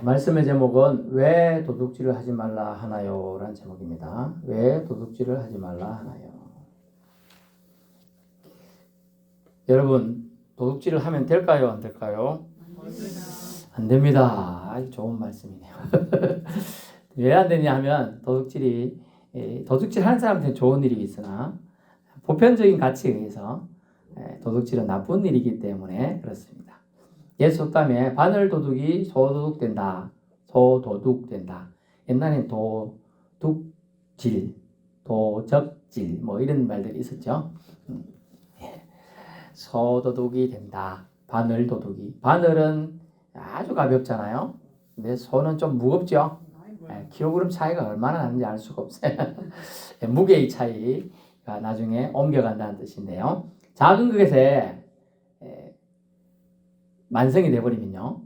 말씀의 제목은 왜 도둑질을 하지 말라 하나요? 라는 제목입니다. 왜 도둑질을 하지 말라 하나요? 여러분, 도둑질을 하면 될까요? 안 될까요? 안 됩니다. 아주 좋은 말씀이네요. 왜 안 되냐 하면 도둑질 하는 사람한테는 좋은 일이 있으나 보편적인 가치에 의해서 도둑질은 나쁜 일이기 때문에 그렇습니다. 옛 속담에 바늘 도둑이 소도둑된다. 소도둑된다. 옛날엔 도둑질, 도적질 뭐 이런 말들이 있었죠. 소도둑이 된다. 바늘 도둑이. 바늘은 아주 가볍잖아요. 근데 소는 좀 무겁죠. 킬로그램 차이가 얼마나 나는지 알 수가 없어요. 무게의 차이가 나중에 옮겨간다는 뜻인데요. 작은 그릇에 만성이 되어버리면요.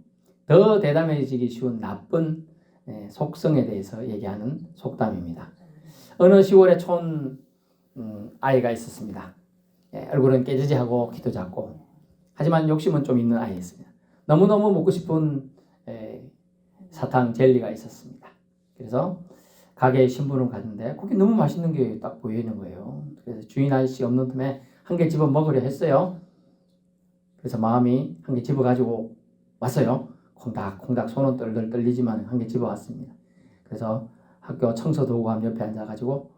더 대담해지기 쉬운 나쁜 속성에 대해서 얘기하는 속담입니다. 어느 시골에 촌 아이가 있었습니다. 얼굴은 깨지지하고 키도 작고 하지만 욕심은 좀 있는 아이였습니다. 너무너무 먹고 싶은 사탕 젤리가 있었습니다. 그래서 가게에 신분을 갔는데 그게 너무 맛있는 게 딱 보이는 거예요. 그래서 주인 아저씨 없는 틈에 한 개 집어 먹으려 했어요. 그래서 마음이 한 개 집어 가지고 왔어요. 콩닥콩닥 손은 떨덜 떨리지만 한 개 집어 왔습니다. 그래서 학교 청소 도구함 옆에 앉아가지고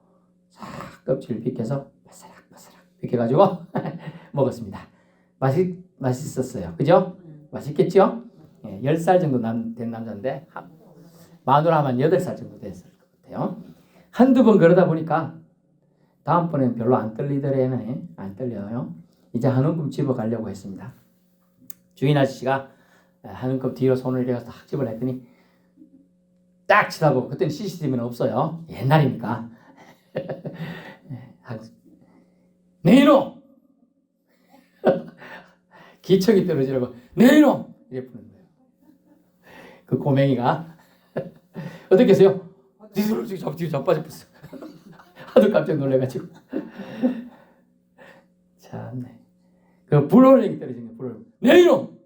싹 껍질을 벗겨서 바사락바사락 벗겨가지고 먹었습니다. 맛있었어요. 그죠? 맛있겠죠? 10살 정도 된 남자인데 마누라만 8살 정도 됐을 것 같아요. 한두 번 그러다 보니까 다음번에는 별로 안 떨리더래네. 안 떨려요. 이제 한 움큼 집어가려고 했습니다. 주인 아저씨가 한 움큼 뒤로 손을 이래서 딱 집어냈더니 딱 치다고. 그때는 CCTV는 없어요. 옛날이니까. 네 이놈! 기척이 떨어지라고 네 이놈! 이래 부르는 거예요. 그 고맹이가 어떻게 했어요? 뒤로 자빠졌어. 하도 깜짝 놀래가지고. 참네. 그 불호령이 떨어진 거예요. 불호령. 네 이놈!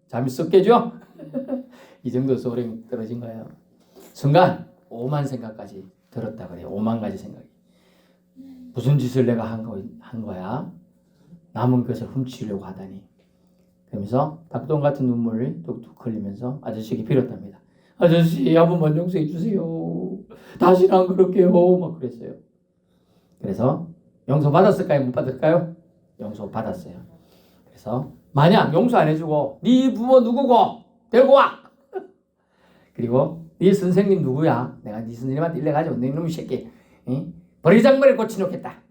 잠이 쏙 깨죠? 이 정도 소령이 떨어진 거예요. 순간 오만 생각까지 들었다 그래요. 5만 가지 생각이. 무슨 짓을 내가 한 거야? 남은 것을 훔치려고 하다니. 그러면서 닭똥 같은 눈물을 뚝뚝 흘리면서 아저씨에게 빌었답니다. 아저씨 한 번만 용서해 주세요. 다시는 안 그럴게요. 막 그랬어요. 그래서 용서 받았을까요? 못 받았을까요? 용서 받았어요. 그래서 만약 용서 안 해주고 네 부모 누구고 데리고 와. 그리고 네 선생님 누구야? 내가 네 선생님한테 일러가지고 네 놈의 새끼 버리장머리를 고쳐놓겠다.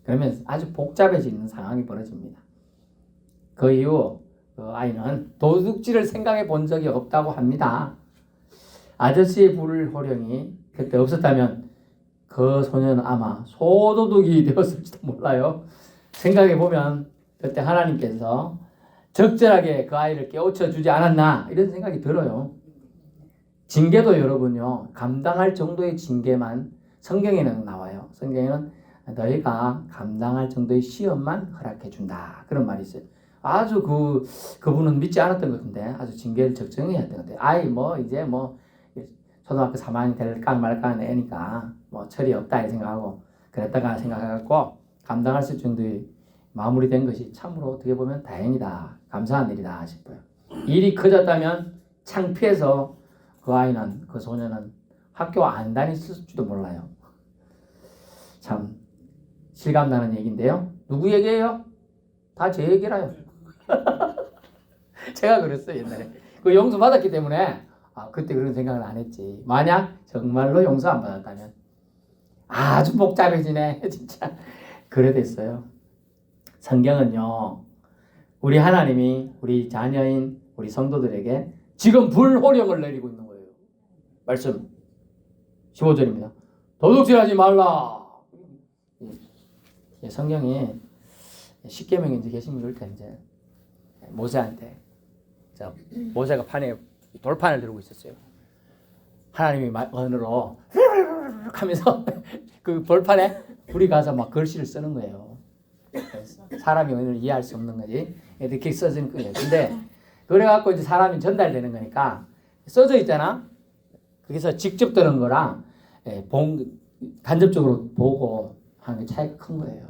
그러면 아주 복잡해지는 상황이 벌어집니다. 그 이후 그 아이는 도둑질을 생각해 본 적이 없다고 합니다. 아저씨의 불호령이 그때 없었다면 그 소년은 아마 소도둑이 되었을지도 몰라요. 생각해 보면 그때 하나님께서 적절하게 그 아이를 깨우쳐 주지 않았나 이런 생각이 들어요. 징계도 여러분요. 감당할 정도의 징계만 성경에는 나와요. 성경에는 너희가 감당할 정도의 시험만 허락해 준다. 그런 말이 있어요. 아주 그분은 믿지 않았던 것 같은데 아주 징계를 적정히 했던 것 같아요. 아이 이제 초등학교 3학년 될까 말까 하는 애니까 철이 없다 이 생각하고 그랬다가 생각해갖고 감당할 수 있을 정도의 마무리된 것이 참으로 어떻게 보면 다행이다. 감사한 일이다 싶어요. 일이 커졌다면 창피해서 그 소년은 학교 안 다녔을지도 몰라요. 참 실감나는 얘기인데요. 누구 얘기예요? 다 제 얘기라요. 제가 그랬어요 옛날에. 그 용서 받았기 때문에 그때 그런 생각을 안 했지. 만약 정말로 용서 안 받았다면 아주 복잡해지네 진짜. 그래 됐어요. 성경은요. 우리 하나님이 우리 자녀인 우리 성도들에게 지금 불호령을 내리고 있는 거예요. 말씀 15절입니다. 도둑질하지 말라. 성경이 십계명에 이제 계시면 그럴 때 이제 모세한테 모세가 판에 돌판을 들고 있었어요. 하나님이 언어로 하면서 그 돌판에 불이 가서 막 글씨를 쓰는 거예요. 사람이 언어를 이해할 수 없는 거지. 이렇게 써지는 거예요. 근데 그래갖고 이제 사람이 전달되는 거니까 써져 있잖아. 거기서 직접 들은 거랑 간접적으로 보고 하는 게 차이가 큰 거예요.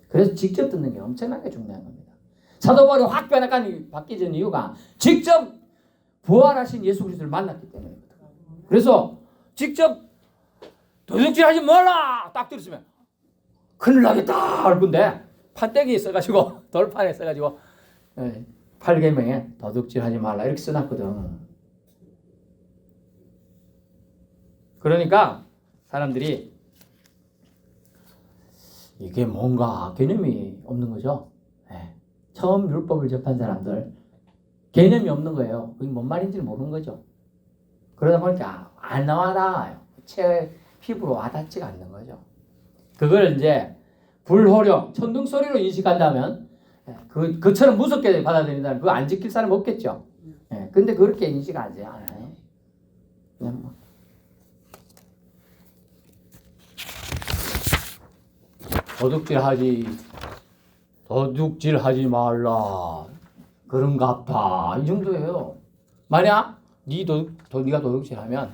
그래서 직접 듣는 게 엄청나게 중요한 겁니다. 사도 바울이 확 바뀌는 이유가 직접 부활하신 예수 그리스도를 만났기 때문이거든. 그래서 직접 도둑질하지 말라 딱 들었으면 큰일 나겠다 할 건데 판때기 써가지고 돌판에 써가지고 8계명에 도둑질하지 말라 이렇게 써놨거든. 그러니까 사람들이 이게 뭔가 개념이 없는 거죠. 네. 처음 율법을 접한 사람들 개념이 없는 거예요. 그게 뭔 말인지를 모르는 거죠. 그러다 보니까 안 와닿아요. 피부로 와닿지가 않는 거죠. 그걸 이제 불호령, 천둥 소리로 인식한다면 그처럼 무섭게 받아들인다면 그거 안 지킬 사람 없겠죠. 근데 그렇게 인식하지 않아요. 그냥 뭐. 도둑질하지 말라. 그런갑다. 이 정도예요. 만약 네가 도둑질하면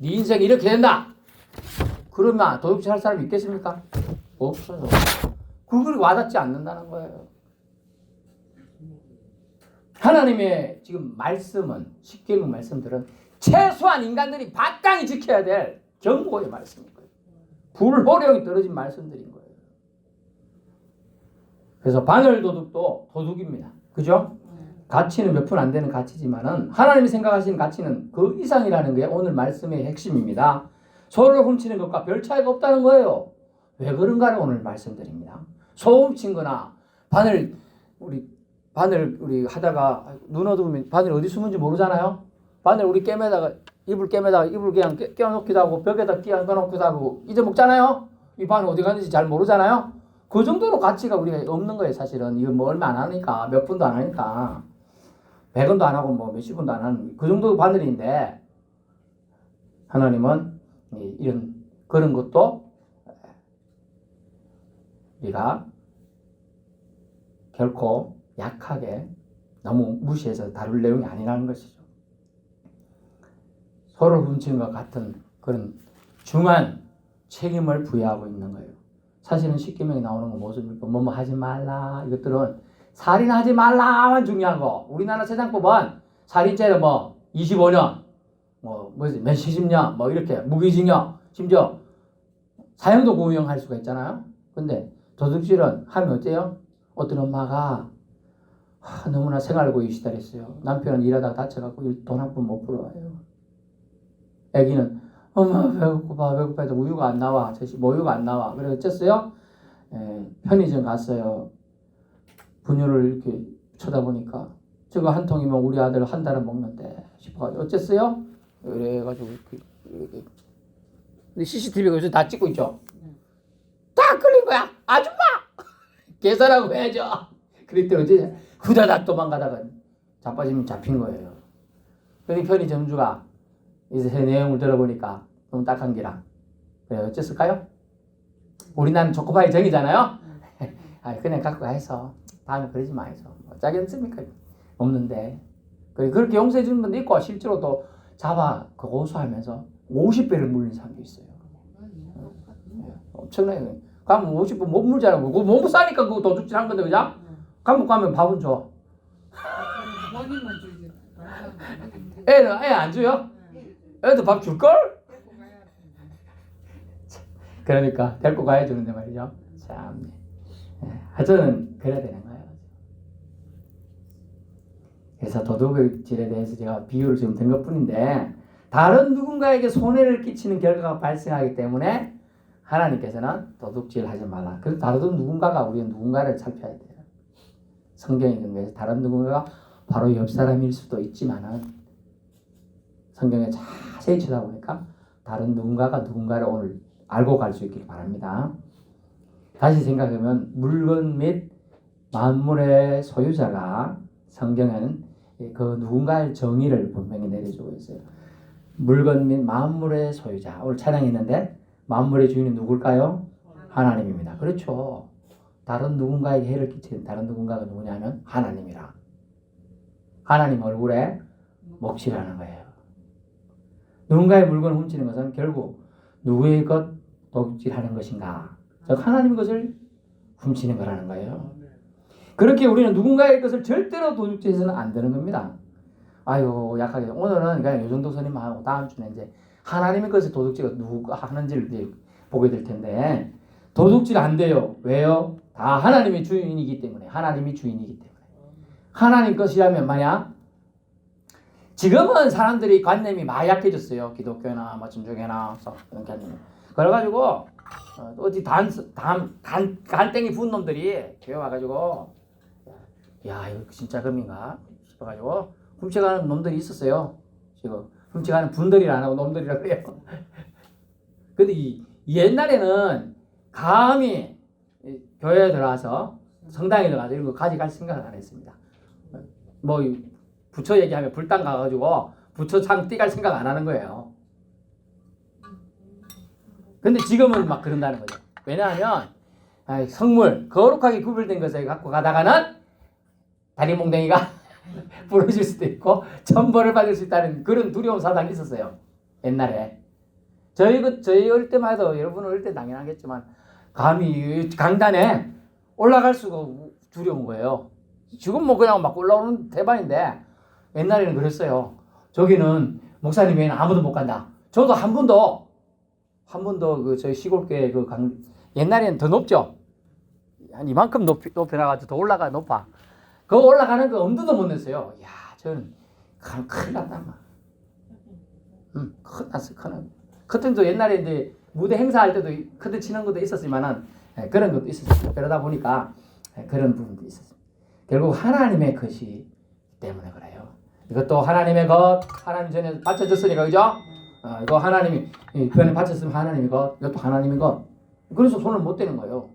네 인생이 이렇게 된다. 그러면 도둑질할 사람이 있겠습니까? 없어요. 그걸 와닿지 않는다는 거예요. 하나님의 지금 말씀은 십계명 말씀들은 최소한 인간들이 마땅히 지켜야 될 경고의 말씀인 거예요. 불호령이 떨어진 말씀들인 거예요. 그래서 바늘 도둑도 도둑입니다. 그죠? 가치는 몇 푼 안 되는 가치지만은 하나님이 생각하시는 가치는 그 이상이라는 게 오늘 말씀의 핵심입니다. 소를 훔치는 것과 별 차이가 없다는 거예요. 왜 그런가를 오늘 말씀드립니다. 소 훔친 거나 바늘 우리 하다가 눈 어두우면 바늘 어디 숨은지 모르잖아요. 바늘 우리 깨매다가 이불 그냥 껴놓기도 하고 벽에다 끼워놓기도 하고 잊어먹잖아요. 이 바늘 어디 갔는지 잘 모르잖아요. 그 정도로 가치가 우리가 없는 거예요. 사실은 이거 뭐 얼마 안 하니까 몇 분도 안 하니까 100원도 안 하고 뭐 몇십 원도 안 하는 그 정도 바늘인데 하나님은 그런 것도 우리가 결코 약하게 너무 무시해서 다룰 내용이 아니라는 것이죠. 소를 훔친 것 같은 그런 중한 책임을 부여하고 있는 거예요. 사실은 십계명에 나오는 거 모습이고 뭐뭐 하지 말라 이것들은 살인하지 말라만 중요한 거. 우리나라 세상법은 살인죄는 뭐 25년 몇십 년 뭐 이렇게 무기징역 심지어 사형도 구형할 수가 있잖아요. 근데 도둑질은 하면 어때요? 어떤 엄마가 너무나 생활고이시다 그랬어요. 남편은 일하다가 다쳐갖고 돈 한 푼 못 벌어와요. 애기는 엄마 배고파 해도 우유가 안 나와. 모유가 안 나와. 그래 어쨌어요? 편의점 갔어요. 분유를 이렇게 쳐다보니까 저거 한 통이면 우리 아들 한 달은 먹는데 싶어가지고 어쨌어요? 그래가지고 이렇게 CCTV가 요새 다 찍고 있죠. 딱 걸린 거야. 아줌마 계산하고 해야죠. 그랬더니 어제 후다닥 도망가다가 자빠지면 잡힌 거예요. 그러니 편의점주가 이제 내용을 들어보니까 너무 딱한 기라. 그래 어쨌을까요? 우리나라는 초코파이 정이잖아요. 그냥 갖고 가서 다음에 그러지 마이소. 짜겠습니까? 없는데 그렇게 용서해 주는 분도 있고 실제로 또 고소하면서 50배를 물린 사람도 있어요. 엄청나요. 가면 50배 못 물잖아. 그거 너무 싸니까 그거 도둑질 한 건데 그죠? 가면 밥은 줘. 애는 애 안 줘요? 애도 밥 줄걸? 그러니까 데리고 가야 주는데 말이죠. 참, 하여튼 그래야 되는 거예요. 그래서 도둑질에 대해서 제가 비유를 지금 든 것뿐인데 다른 누군가에게 손해를 끼치는 결과가 발생하기 때문에 하나님께서는 도둑질하지 말라. 그래서 다른 누군가가 우리는 누군가를 살펴야 돼요. 성경에 있는 거에서 다른 누군가가 바로 옆 사람일 수도 있지만은 성경에 자세히 쳐다보니까 다른 누군가가 누군가를 오늘 알고 갈 수 있길 바랍니다. 다시 생각하면 물건 및 만물의 소유자가 성경에는 그 누군가의 정의를 분명히 내려주고 있어요. 물건 및 만물의 소유자. 오늘 찬양했는데 만물의 주인이 누굴까요? 하나님입니다. 그렇죠. 다른 누군가에게 해를 끼치는 다른 누군가가 누구냐면 하나님이라. 하나님 얼굴에 먹칠하는 거예요. 누군가의 물건을 훔치는 것은 결국 누구의 것 도둑질하는 것인가? 즉 하나님의 것을 훔치는 거라는 거예요. 그렇게 우리는 누군가의 것을 절대로 도둑질해서는 안 되는 겁니다. 아유 약하게 오늘은 그냥 요 정도 선임만 하고 다음 주는 이제 하나님의 것을 도둑질을 누가 하는지를 이제 보게 될 텐데 도둑질 안 돼요. 왜요? 다 하나님의 주인이기 때문에. 하나님이 주인이기 때문에. 하나님 것이라면 만약 지금은 사람들이 관념이 많이 약해졌어요. 기독교나 뭐 진중교나 그런 관념. 그래가지고 어디 간땡이 부은 놈들이 교회 와가지고 야 이거 진짜 금인가 싶어가지고 훔쳐가는 놈들이 있었어요. 지금 훔쳐가는 분들이 안 하고 놈들이라고 해요. 근데 옛날에는 감히 교회에 들어와서 성당에 들어가서 이런 거 가져갈 생각을 안 했습니다. 뭐 부처 얘기하면 불당 가가지고 부처 창 띠갈 생각 안 하는 거예요. 근데 지금은 막 그런다는 거죠. 왜냐하면 성물 거룩하게 구별된 것을 갖고 가다가는 다리몽댕이가 부러질 수도 있고 천벌을 받을 수 있다는 그런 두려운 사상이 있었어요. 옛날에 저희 어릴 때만 해도 여러분 어릴 때 당연하겠지만 감히 강단에 올라갈 수가 두려운 거예요. 지금 뭐 그냥 막 올라오는 대반인데 옛날에는 그랬어요. 저기는 목사님 외에는 아무도 못 간다. 저도 한 번도 그 저희 시골교회 그 옛날에는 더 높죠. 한 이만큼 높여놔가지고 더 올라가 높아. 그 올라가는 거 엄두도 못 냈어요. 야, 저는 큰일 났다. 큰일 났어, 큰일. 그때도 옛날에 이제 무대 행사할 때도 그때 치는 것도 있었지만은 그런 것도 있었어요. 그러다 보니까 그런 부분도 있었어요. 결국 하나님의 것이 때문에 그래요. 이것도 하나님의 것, 하나님 전에 바쳐졌으니까 그죠? 이거 하나님이 변에 바쳤으면 하나님의 것, 이것도 하나님의 것. 그래서 손을 못 대는 거예요.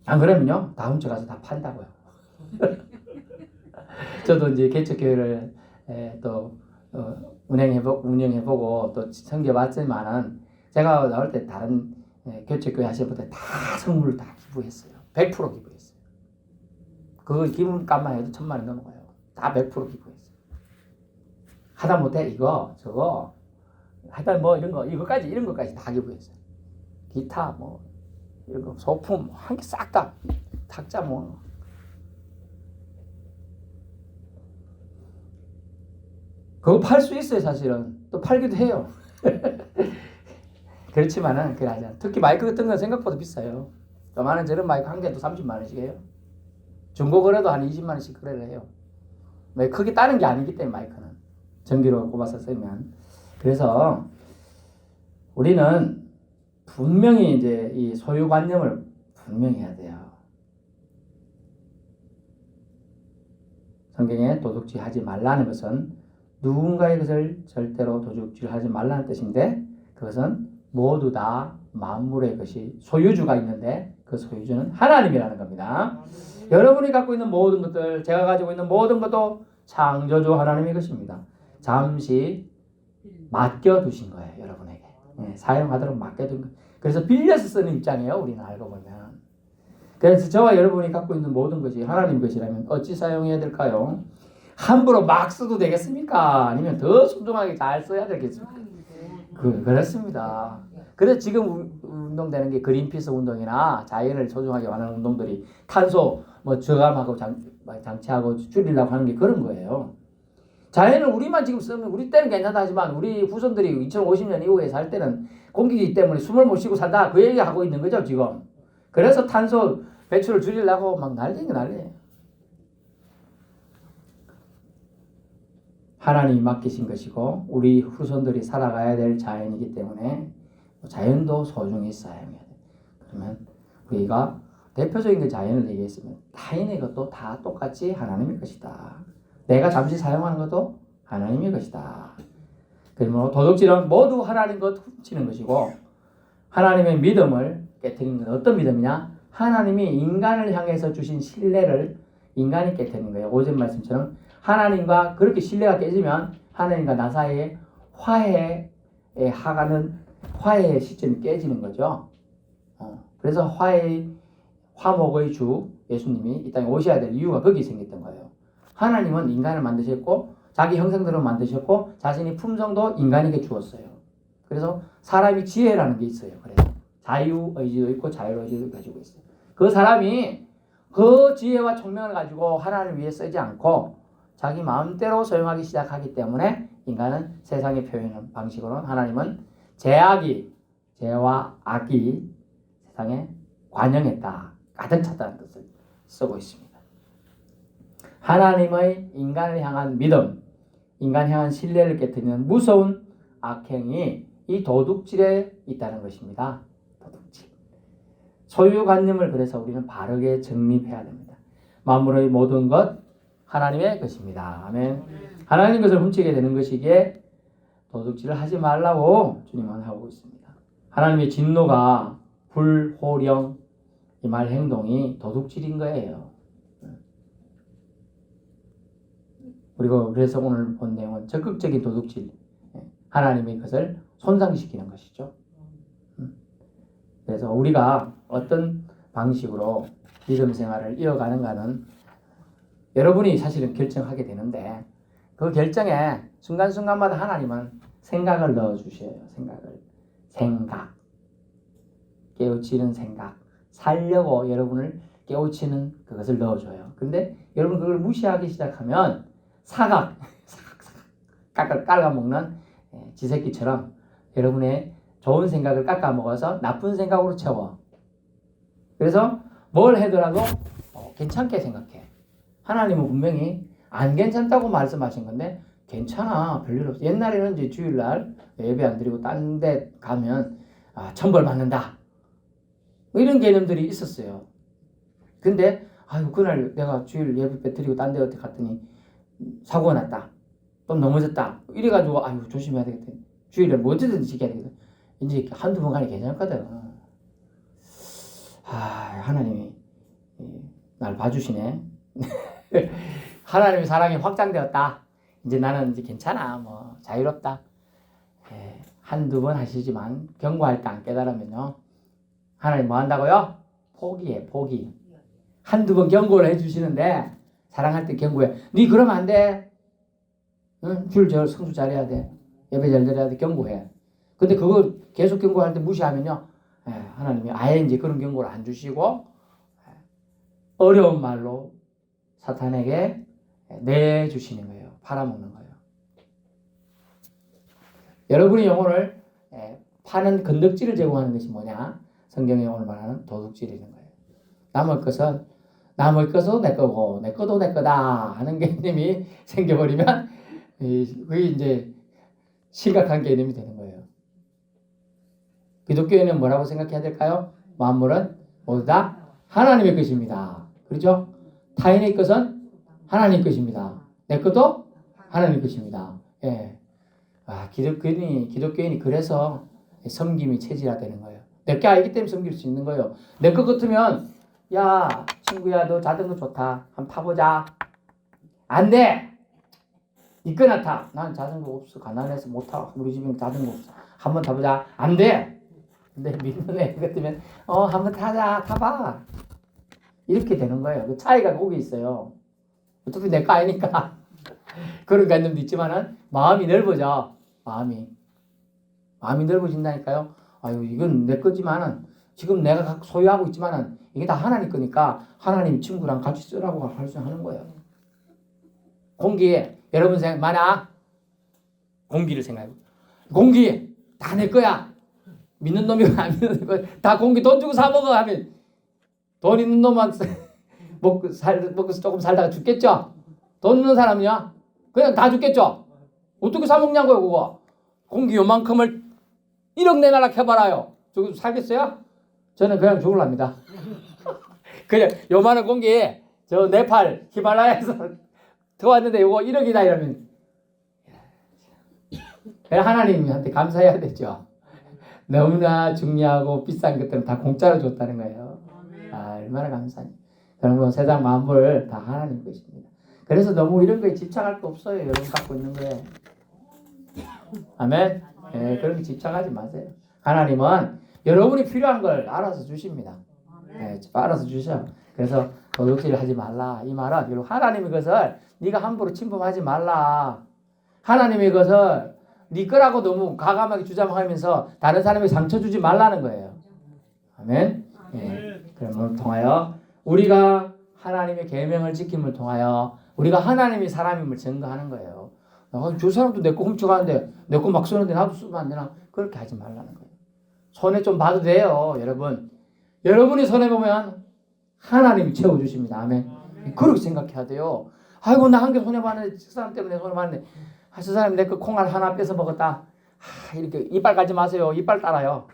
안 그러면요 다음 주 가서 다 판다고요. 저도 이제 개척교회를 또 운영해보고 또 섬겨봤지만은 제가 나올 때 다른 개척교회 하시는 분들 다 선물을 다 기부했어요. 100% 기부했어요. 그 기부값만 해도 1,000만 원 넘어가요. 다 100% 기부했어요. 하다못해 이거 저거 하여튼 뭐 이런 것까지 다 기부했어요. 기타 뭐 이런 거 소품 한 개 싹 다 탁자 뭐 그거 팔 수 있어요. 사실은 또 팔기도 해요. 그렇지만은 그러지 않아요. 특히 마이크 같은 건 생각보다 비싸요. 요만한 저런 마이크 한 개도 30만 원씩 해요. 중고 거래도 한 20만 원씩 거래를 해요. 왜 크게 따는 게 아니기 때문에 마이크는 전기로 꼽아서 쓰면. 그래서 우리는 분명히 이제 이 소유관념을 분명히 해야 돼요. 성경에 도둑질하지 말라는 것은 누군가의 것을 절대로 도둑질하지 말라는 뜻인데 그것은 모두 다 만물의 것이 소유주가 있는데 그 소유주는 하나님이라는 겁니다. 여러분이 갖고 있는 모든 것들, 제가 가지고 있는 모든 것도 창조주 하나님의 것입니다. 잠시 맡겨두신 거예요. 여러분에게. 사용하도록 맡겨둔 거예요. 그래서 빌려서 쓰는 입장이에요. 우리는 알고 보면. 그래서 저와 여러분이 갖고 있는 모든 것이 하나님 것이라면 어찌 사용해야 될까요? 함부로 막 써도 되겠습니까? 아니면 더 소중하게 잘 써야 되겠습니까? 그렇습니다. 그래서 지금 운동되는 게 그린피스 운동이나 자연을 소중하게 하는 운동들이 탄소 뭐 저감하고 장치하고 줄이려고 하는 게 그런 거예요. 자연을 우리만 지금 쓰면 우리 때는 괜찮다 하지만 우리 후손들이 2050년 이후에 살 때는 공기이기 때문에 숨을 못 쉬고 산다 그 얘기하고 있는 거죠 지금. 그래서 탄소 배출을 줄이려고 막 난리예요. 하나님이 맡기신 것이고 우리 후손들이 살아가야 될 자연이기 때문에 자연도 소중히 사용해야 돼요. 그러면 우리가 대표적인 그 자연을 얘기했으면 타인의 것도 다 똑같이 하나님의 것이다. 내가 잠시 사용하는 것도 하나님의 것이다. 그러면 도둑질은 모두 하나님 것 훔치는 것이고 하나님의 믿음을 깨트리는 건 어떤 믿음이냐? 하나님이 인간을 향해서 주신 신뢰를 인간이 깨트리는 거예요. 오전 말씀처럼 하나님과 그렇게 신뢰가 깨지면 하나님과 나 사이에 화해의 시점이 깨지는 거죠. 그래서 화목의 주 예수님이 이 땅에 오셔야 될 이유가 거기 생겼던 거예요. 하나님은 인간을 만드셨고 자기 형상대로 만드셨고 자신이 품성도 인간에게 주었어요. 그래서 사람이 지혜라는 게 있어요. 그래서 자유의지도 있고 자유의지도 가지고 있어요. 그 사람이 그 지혜와 총명을 가지고 하나님을 위해 쓰지 않고 자기 마음대로 사용하기 시작하기 때문에 인간은 세상의 표현 방식으로는 하나님은 죄와 악이 세상에 관영했다, 가득 찼다는 뜻을 쓰고 있습니다. 하나님의 인간을 향한 믿음, 인간 향한 신뢰를 깨뜨리는 무서운 악행이 이 도둑질에 있다는 것입니다. 도둑질. 소유관념을 그래서 우리는 바르게 정립해야 됩니다. 만물의 모든 것 하나님의 것입니다. 아멘. 하나님 것을 훔치게 되는 것이기에 도둑질을 하지 말라고 주님은 하고 있습니다. 하나님의 진노가 불호령 이 말 행동이 도둑질인 거예요. 그리고 그래서 오늘 본 내용은 적극적인 도둑질, 하나님의 것을 손상시키는 것이죠. 그래서 우리가 어떤 방식으로 믿음 생활을 이어가는가는 여러분이 사실은 결정하게 되는데 그 결정에 순간순간마다 하나님은 생각을 넣어주셔요. 생각. 깨우치는 생각. 살려고 여러분을 깨우치는 그것을 넣어줘요. 근데 여러분 그걸 무시하기 시작하면 사각 깔아먹는 지새끼처럼 여러분의 좋은 생각을 깎아먹어서 나쁜 생각으로 채워. 그래서 뭘 해더라도 괜찮게 생각해. 하나님은 분명히 안 괜찮다고 말씀하신 건데 괜찮아, 별일 없어. 옛날에는 이제 주일날 예배 안 드리고 딴 데 가면 천벌 받는다, 이런 개념들이 있었어요. 근데 그날 내가 주일 예배 드리고 딴 데 어디 갔더니 사고가 났다, 또 넘어졌다, 이래가지고 조심해야 되겠다. 주일에 뭐 어쨌든 지켜야 되겠다. 이제 한두 번 가니 괜찮거든. 하나님이 날 봐주시네. 하나님의 사랑이 확장되었다. 이제 나는 이제 괜찮아, 뭐 자유롭다. 한두 번 하시지만 경고할 때 안 깨달으면요, 하나님 뭐 한다고요? 포기해, 포기. 한두 번 경고를 해주시는데 사랑할 때 경고해. 네 그러면 안 돼. 응? 줄 성수 잘해야 돼. 예배 잘 드려야 돼. 경고해. 근데 그거 계속 경고할 때 무시하면요, 하나님이 아예 이제 그런 경고를 안 주시고 어려운 말로 사탄에게 내주시는 거예요. 팔아먹는 거예요. 여러분의 영혼을 파는 건덕지를 제공하는 것이 뭐냐? 성경의 오늘 말하는 도둑질이는 거예요. 남의 것은 내 거고 내 것도 내 거다 하는 개념이 생겨버리면 그게 이제 심각한 개념이 되는 거예요. 기독교인은 뭐라고 생각해야 될까요? 만물은 모두 다 하나님의 것입니다. 그렇죠? 타인의 것은 하나님 것입니다. 내 것도 하나님 것입니다. 기독교인이 그래서 섬김이 체질화되는 거예요. 내 게 알기 때문에 섬길 수 있는 거예요. 내 것 같으면 야 친구야 너 자전거 좋다, 한번 타보자. 안 돼. 니 거나 타. 난 자전거 없어, 가난해서 못 타. 우리 집에 자전거 없어. 한번 타보자. 안 돼. 근데 믿는 애 같으면 한번 타봐. 이렇게 되는 거예요. 그 차이가 거기 있어요. 어차피 내 거 아니니까. 그런 개념도 있지만은 마음이 넓어져. 마음이 넓어진다니까요. 이건 내 거지만은 지금 내가 소유하고 있지만은 이게 다 하나님 거니까 하나님 친구랑 같이 쓰라고 하는 거예요. 공기, 여러분 만약 공기를 생각해. 공기 다 내 거야. 믿는 놈이고 안 믿는 놈이고 다 공기 돈 주고 사 먹어 하면 돈 있는 놈만 먹고 조금 살다가 죽겠죠. 돈 있는 사람이야 그냥 다 죽겠죠. 어떻게 사 먹냐고요. 그거 공기 요만큼을 1억 내놔라 해봐라요. 저거 살겠어요? 저는 그냥 죽을랍니다. 그냥 요만한 공기 저 네팔 히말라야에서 들어왔는데 요거 1억이다 이러면 하나님한테 감사해야 되죠. 너무나 중요하고 비싼 것들은 다 공짜로 줬다는 거예요. 얼마나 감사하니. 그러면 세상 만물 다 하나님 것입니다. 그래서 너무 이런 거에 집착할 거 없어요. 여러분 갖고 있는 거에. 아멘. 그런 게 집착하지 마세요. 하나님은 여러분이 필요한 걸 알아서 주십니다. 알아서 주셔. 그래서 도둑질 하지 말라. 이 말은 결국 하나님의 것을 네가 함부로 침범하지 말라. 하나님의 것을 네 거라고 너무 과감하게 주장하면서 다른 사람에게 상처 주지 말라는 거예요. 아멘. 예. 그걸 통하여 우리가 하나님의 계명을 지킴을 통하여 우리가 하나님의 사람임을 증거하는 거예요. 저 사람도 내 거 훔쳐가는데 내 거 막 쓰는데 나도 쓰면 안 되나? 그렇게 하지 말라는 거예요. 손해 좀 봐도 돼요, 여러분. 여러분이 손해 보면 하나님이 채워주십니다. 아멘. 그렇게 생각해야 돼요. 아이고 나 한 개 손해 봤는데 저 사람 때문에 손해 봤는데 저 사람이 내 거 콩알 하나 뺏어 먹었다. 이렇게 이빨 가지 마세요. 이빨 따라요.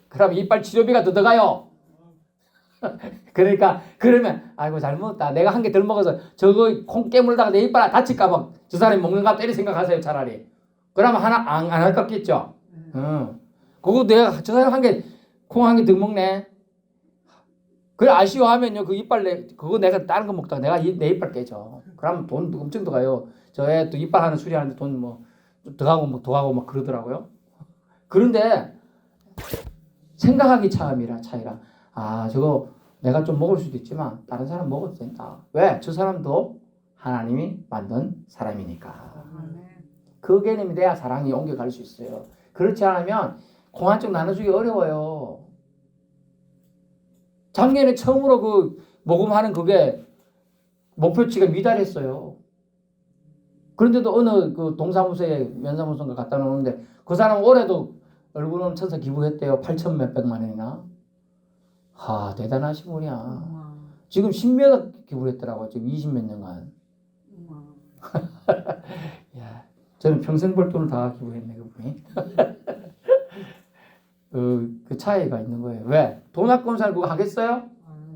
그러면 이빨 치료비가 더 들어가요. 그러니까 그러면 아이고 잘 먹었다. 내가 한 개 덜 먹어서 저거 콩 깨물다가 내 이빨 다칠까 봐 저 사람이 먹는가 때리 생각하세요 차라리. 그러면 하나 안 할 것 같겠죠. 그거 내가 저 사람 한 개 콩 한 개 더 먹네. 그래 아쉬워하면요 그 이빨 그거 내가 다른 거 먹다가 내가 내 이빨 깨져. 그러면 돈 엄청 들어가요. 저애 또 이빨 하나 수리하는데 돈 뭐 더 가고 막 그러더라고요. 그런데 생각하기 차이라. 아 저거 내가 좀 먹을 수도 있지만 다른 사람 먹어도 된다. 왜? 저 사람도 하나님이 만든 사람이니까. 그 개념이 돼야 사랑이 옮겨갈 수 있어요. 그렇지 않으면 콩 한 쪽 나눠주기 어려워요. 작년에 처음으로 그 모금하는 그게 목표치가 미달했어요. 그런데도 어느 그 동사무소에 면사무소인가 갖다 놓는데 그 사람 올해도 얼굴은 천사 기부했대요. 8천 몇백만 원이나. 하 대단하신 분이야. 지금 10몇 기부를 했더라고요. 지금 20몇 년간. 야, 저는 평생 벌 돈을 다 기부했네 그분이. 그 차이가 있는 거예요. 왜? 돈 아까운 사람 그거 하겠어요?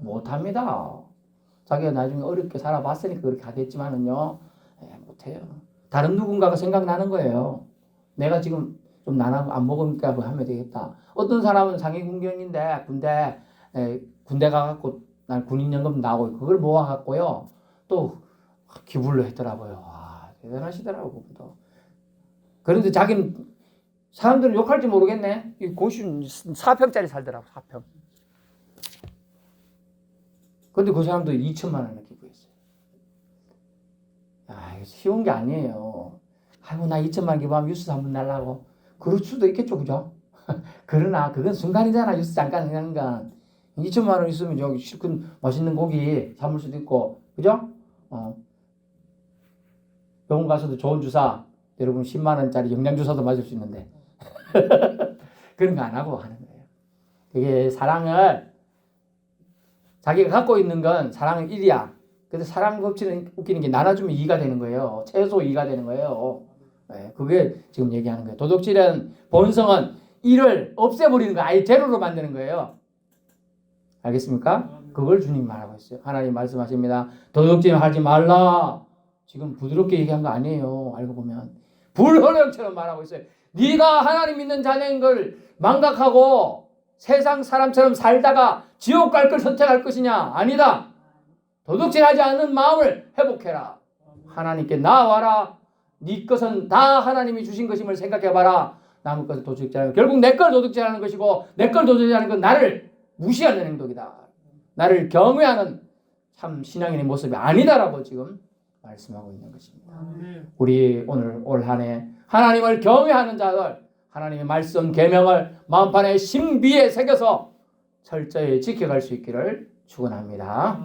못합니다. 자기가 나중에 어렵게 살아봤으니까 그렇게 하겠지만은요. 못해요. 다른 누군가가 생각나는 거예요. 내가 지금 좀 나눠 안 먹으니까 뭐 하면 되겠다. 어떤 사람은 상위군경인데 군대 가갖고 난 군인연금 나오고 그걸 모아갖고요. 또 기부를 했더라고요. 와 대단하시더라고 그분도. 그런데 자기는 사람들은 욕할지 모르겠네. 이 고시는 4평짜리 살더라고 4평. 근데 그 사람도 2천만 원을 기부했어요. 야, 이거 쉬운 게 아니에요. 아이고, 나 2천만 원 기부하면 뉴스 한번 날라고. 그럴 수도 있겠죠, 그죠? 그러나, 그건 순간이잖아, 뉴스 잠깐 하는 건. 2천만 원 있으면 저기 실컷 맛있는 고기 사물 수도 있고, 그죠? 병원 가서도 좋은 주사, 여러분 10만 원짜리 영양주사도 맞을 수 있는데. 그런 거 안 하고 하는 거예요. 그게 사랑을 자기가 갖고 있는 건 사랑은 1이야. 근데 사랑 법칙은 웃기는 게 나눠주면 2가 되는 거예요. 최소 2가 되는 거예요. 네, 그게 지금 얘기하는 거예요. 도둑질은 본성은 1을 없애버리는 거예요. 아예 제로로 만드는 거예요. 알겠습니까? 그걸 주님 말하고 있어요. 하나님 말씀하십니다. 도둑질 하지 말라. 지금 부드럽게 얘기한 거 아니에요. 알고 보면. 불헌령처럼 말하고 있어요. 네가 하나님 믿는 자녀인 걸 망각하고 세상 사람처럼 살다가 지옥 갈 걸 선택할 것이냐? 아니다. 도둑질하지 않는 마음을 회복해라. 하나님께 나와라. 네 것은 다 하나님이 주신 것임을 생각해봐라. 남의 것을 도둑질하는 결국 내 걸 도둑질하는 것이고 내 걸 도둑질하는 건 나를 무시하는 행동이다. 나를 경외하는 참 신앙인의 모습이 아니다라고 지금 말씀하고 있는 것입니다. 우리 오늘 올 한 해 하나님을 경외하는 자들 하나님의 말씀 계명을 마음판에 신비에 새겨서 철저히 지켜갈 수 있기를 축원합니다.